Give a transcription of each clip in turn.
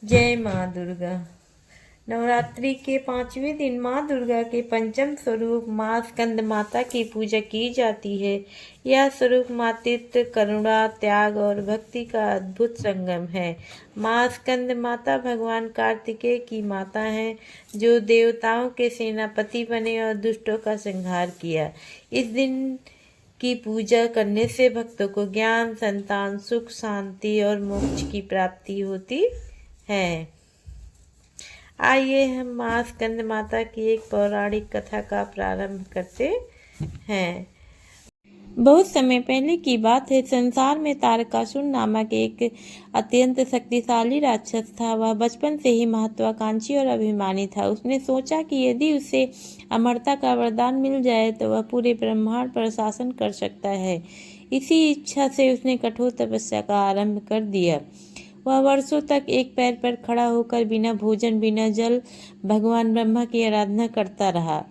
जय माँ दुर्गा। नवरात्रि के 5वें दिन माँ दुर्गा के पंचम स्वरूप माँ स्कंद माता की पूजा की जाती है। यह स्वरूप मातृत्व, करुणा, त्याग और भक्ति का अद्भुत संगम है। माँ स्कंद माता भगवान कार्तिकेय की माता हैं, जो देवताओं के सेनापति बने और दुष्टों का संहार किया। इस दिन की पूजा करने से भक्तों को ज्ञान, संतान, सुख, शांति और मोक्ष की प्राप्ति होती है। आइए हम माँ स्कंद माता की एक पौराणिक कथा का प्रारंभ करते हैं। बहुत समय पहले की बात है। संसार में तारकासुर नामक एक अत्यंत शक्तिशाली राक्षस था। वह बचपन से ही महत्वाकांक्षी और अभिमानी था। उसने सोचा कि यदि उसे अमरता का वरदान मिल जाए तो वह पूरे ब्रह्मांड पर शासन कर सकता है। इसी इच्छा से उसने कठोर तपस्या का आरंभ कर दिया। वह वर्षों तक एक पैर पर खड़ा होकर बिना भोजन, बिना जल भगवान ब्रह्मा की आराधना करता रहा।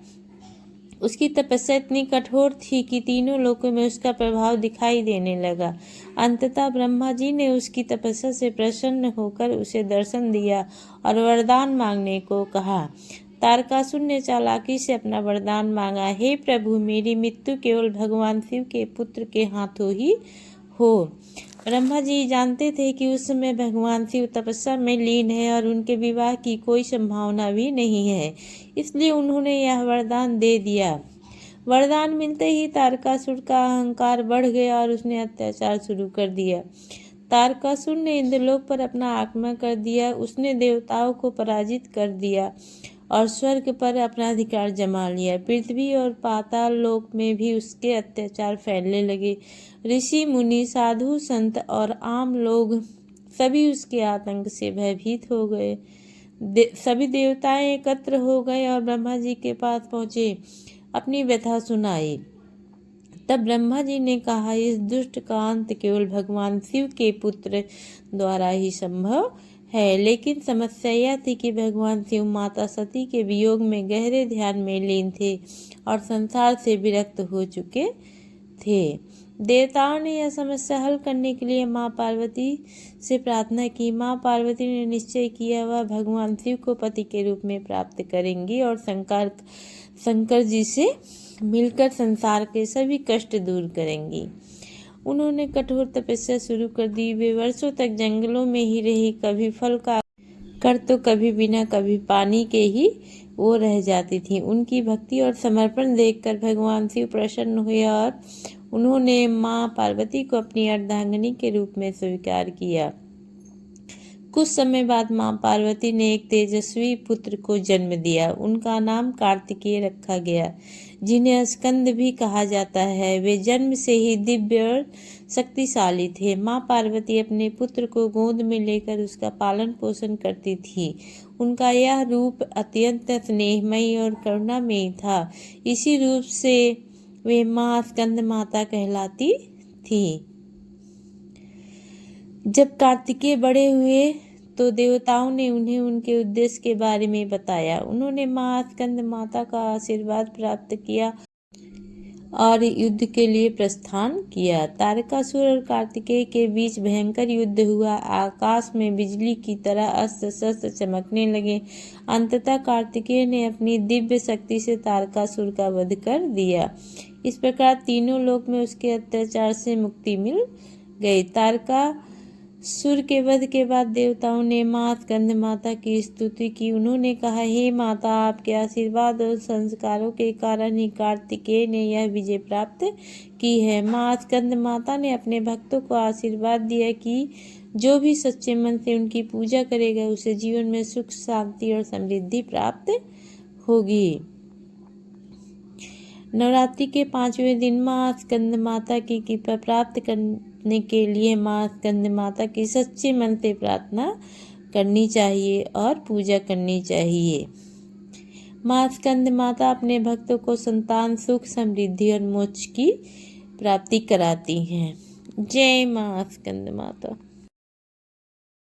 उसकी तपस्या इतनी कठोर थी कि तीनों लोकों में उसका प्रभाव दिखाई देने लगा। अंततः ब्रह्मा जी ने उसकी तपस्या से प्रसन्न होकर उसे दर्शन दिया और वरदान मांगने को कहा। तारकासुर ने चालाकी से अपना वरदान मांगा, हे प्रभु, मेरी मृत्यु केवल भगवान शिव के पुत्र के हाथों ही हो। ब्रह्मा जी जानते थे कि उस समय भगवान शिव तपस्या में लीन है और उनके विवाह की कोई संभावना भी नहीं है, इसलिए उन्होंने यह वरदान दे दिया। वरदान मिलते ही तारकासुर का अहंकार बढ़ गया और उसने अत्याचार शुरू कर दिया। तारकासुर ने इंद्रलोक पर अपना आक्रमण कर दिया। उसने देवताओं को पराजित कर दिया और स्वर्ग पर अपना अधिकार जमा लिया। पृथ्वी और पाताल लोक में भी उसके अत्याचार फैलने लगे। ऋषि, मुनि, साधु, संत और आम लोग सभी उसके आतंक से भयभीत हो गए। सभी देवताएं एकत्र हो गए और ब्रह्मा जी के पास पहुंचे, अपनी व्यथा सुनाई। तब ब्रह्मा जी ने कहा, इस दुष्ट का अंत केवल भगवान शिव के पुत्र द्वारा ही संभव है। लेकिन समस्या यह थी कि भगवान शिव माता सती के वियोग में गहरे ध्यान में लीन थे और संसार से विरक्त हो चुके थे। देवताओं ने यह समस्या हल करने के लिए माँ पार्वती से प्रार्थना की। माँ पार्वती ने निश्चय किया वह भगवान शिव को पति के रूप में प्राप्त करेंगी और शंकर जी से मिलकर संसार के सभी कष्ट दूर करेंगी। उन्होंने कठोर तपस्या शुरू कर दी। वे वर्षों तक जंगलों में ही रही, कभी फल का कर तो कभी बिना, कभी पानी के ही वो रह जाती थी। उनकी भक्ति और समर्पण देखकर भगवान शिव प्रसन्न हुए और उन्होंने माँ पार्वती को अपनी अर्धांगिनी के रूप में स्वीकार किया। कुछ समय बाद माँ पार्वती ने एक तेजस्वी पुत्र को जन्म दिया। उनका नाम कार्तिकेय रखा गया, जिन्हें स्कंद भी कहा जाता है। वे जन्म से ही दिव्य और शक्तिशाली थे। माँ पार्वती अपने पुत्र को गोद में लेकर उसका पालन पोषण करती थी। उनका यह रूप अत्यंत स्नेहमयी और करुणामयी था। इसी रूप से वे माँ स्कंद माता कहलाती थी। जब कार्तिकेय बड़े हुए तो देवताओं ने उन्हें उनके उद्देश्य के बारे में बताया। उन्होंने माँ स्कंद माता का आशीर्वाद प्राप्त किया और युद्ध के लिए प्रस्थान किया। तारकासुर और कार्तिकेय के बीच भयंकर युद्ध हुआ। आकाश में बिजली की तरह अस्त्र शस्त्र चमकने लगे। अंततः कार्तिकेय ने अपनी दिव्य शक्ति से तारकासुर का वध कर दिया। इस प्रकार तीनों लोक में उसके अत्याचार से मुक्ति मिल गई। तारकासुर के वध के बाद देवताओं ने माँ स्कंद माता की स्तुति की। उन्होंने कहा, हे माता, आपके आशीर्वाद और संस्कारों के कारण ही कार्तिकेय ने यह विजय प्राप्त की है। माँ स्कंद माता ने अपने भक्तों को आशीर्वाद दिया कि जो भी सच्चे मन से उनकी पूजा करेगा उसे जीवन में सुख, शांति और समृद्धि प्राप्त होगी। नवरात्रि के 5वें दिन माँ स्कंद माता की कृपा प्राप्त करने के लिए माँ स्कंद माता की सच्चे मन से प्रार्थना करनी चाहिए और पूजा करनी चाहिए। माँ स्कंद माता अपने भक्तों को संतान, सुख, समृद्धि और मोक्ष की प्राप्ति कराती हैं। जय माँ स्कंद माता।